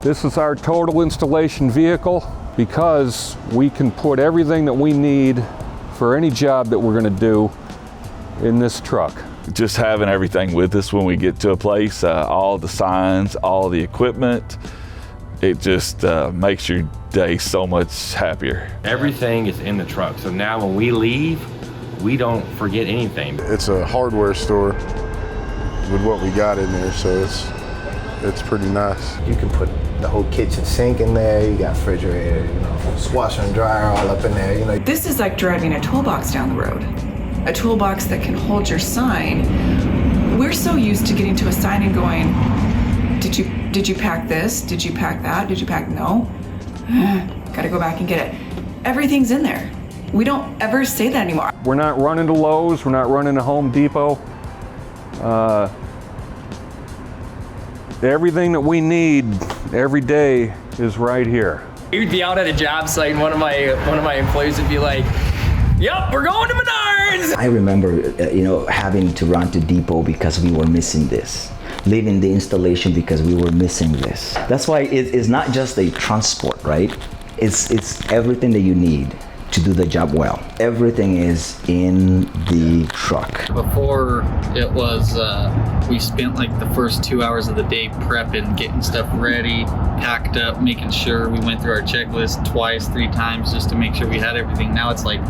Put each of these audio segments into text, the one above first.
This is our total installation vehicle because we can put everything that we need for any job that we're going to do in this truck. Just having everything with us when we get to a place, all the signs, all the equipment, it just makes your day so much happier. Everything is in the truck, so now when we leave, we don't forget anything. It's a hardware store with what we got in there, so it's pretty nice. You can put the whole kitchen sink in there, you got refrigerator, washer and dryer all up in there, This is like driving a toolbox down the road. A toolbox that can hold your sign. We're so used to getting to a sign and going, did you pack this? Did you pack that? Did you pack, no? Gotta go back and get it. Everything's in there. We don't ever say that anymore. We're not running to Lowe's, we're not running to Home Depot. Everything that we need every day is right here. You'd be out at a job site and one of my employees would be like, "Yep, we're going to Menards." I remember, having to run to Depot because we were missing this. Leaving the installation because we were missing this. That's why it's not just a transport, right? It's everything that you need to do the job well. Everything is in the truck. Before it was, we spent like the first 2 hours of the day prepping, getting stuff ready, packed up, making sure we went through our checklist twice, 3 times just to make sure we had everything. Now it's like,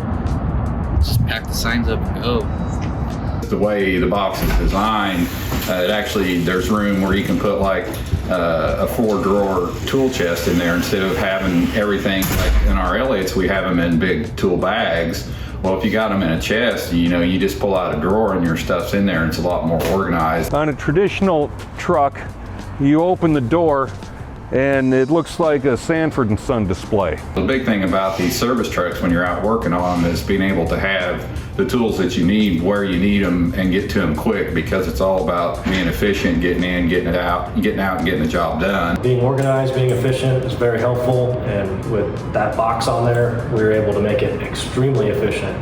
just pack the signs up and go. The way the box is designed, there's room where you can put like a 4-drawer tool chest in there instead of having everything like in our Elliots, we have them in big tool bags. Well, if you got them in a chest, you just pull out a drawer and your stuff's in there and it's a lot more organized. On a traditional truck, you open the door and it looks like a Sanford & Son display. The big thing about these service trucks when you're out working on them is being able to have the tools that you need where you need them and get to them quick, because it's all about being efficient, getting in, getting out and getting the job done. Being organized, being efficient is very helpful, and with that box on there, we were able to make it extremely efficient.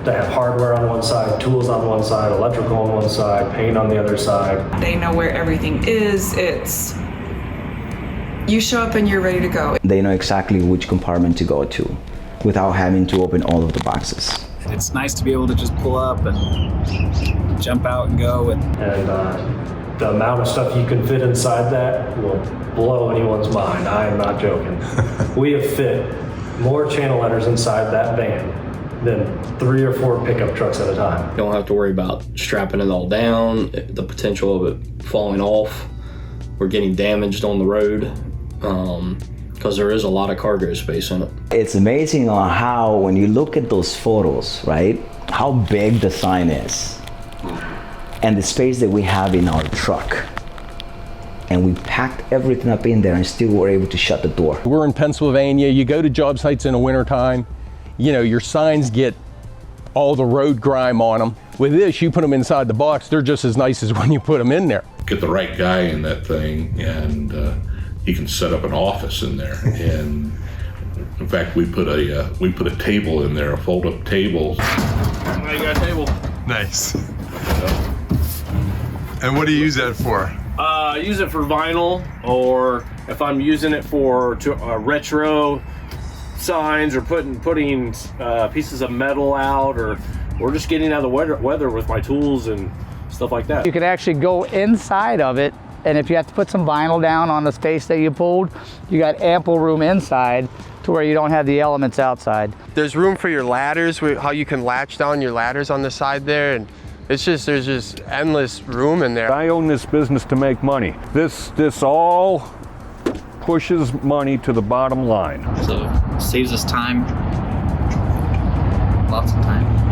To have hardware on one side, tools on one side, electrical on one side, paint on the other side. They know where everything is. You show up and you're ready to go. They know exactly which compartment to go to without having to open all of the boxes. It's nice to be able to just pull up and jump out and go. And the amount of stuff you can fit inside that will blow anyone's mind. I am not joking. We have fit more channel letters inside that van than 3 or 4 pickup trucks at a time. You don't have to worry about strapping it all down, the potential of it falling off or getting damaged on the road, because there is a lot of cargo space in it. It's amazing on how, when you look at those photos, right, how big the sign is and the space that we have in our truck. And we packed everything up in there and still were able to shut the door. We're in Pennsylvania. You go to job sites in the wintertime, your signs get all the road grime on them. With this, you put them inside the box, they're just as nice as when you put them in there. Get the right guy in that thing, and he can set up an office in there. And in fact, we put a table in there, a fold-up table. Now you got a table. Nice. And what do you use that for? I use it for vinyl, or if I'm using it for retro signs, or putting pieces of metal out, or just getting out of the weather with my tools and stuff like that. You can actually go inside of it, and if you have to put some vinyl down on the space that you pulled, you got ample room inside to where you don't have the elements outside. There's room for your ladders, how you can latch down your ladders on the side there, and there's just endless room in there. I own this business to make money. This all pushes money to the bottom line. So it saves us time, lots of time.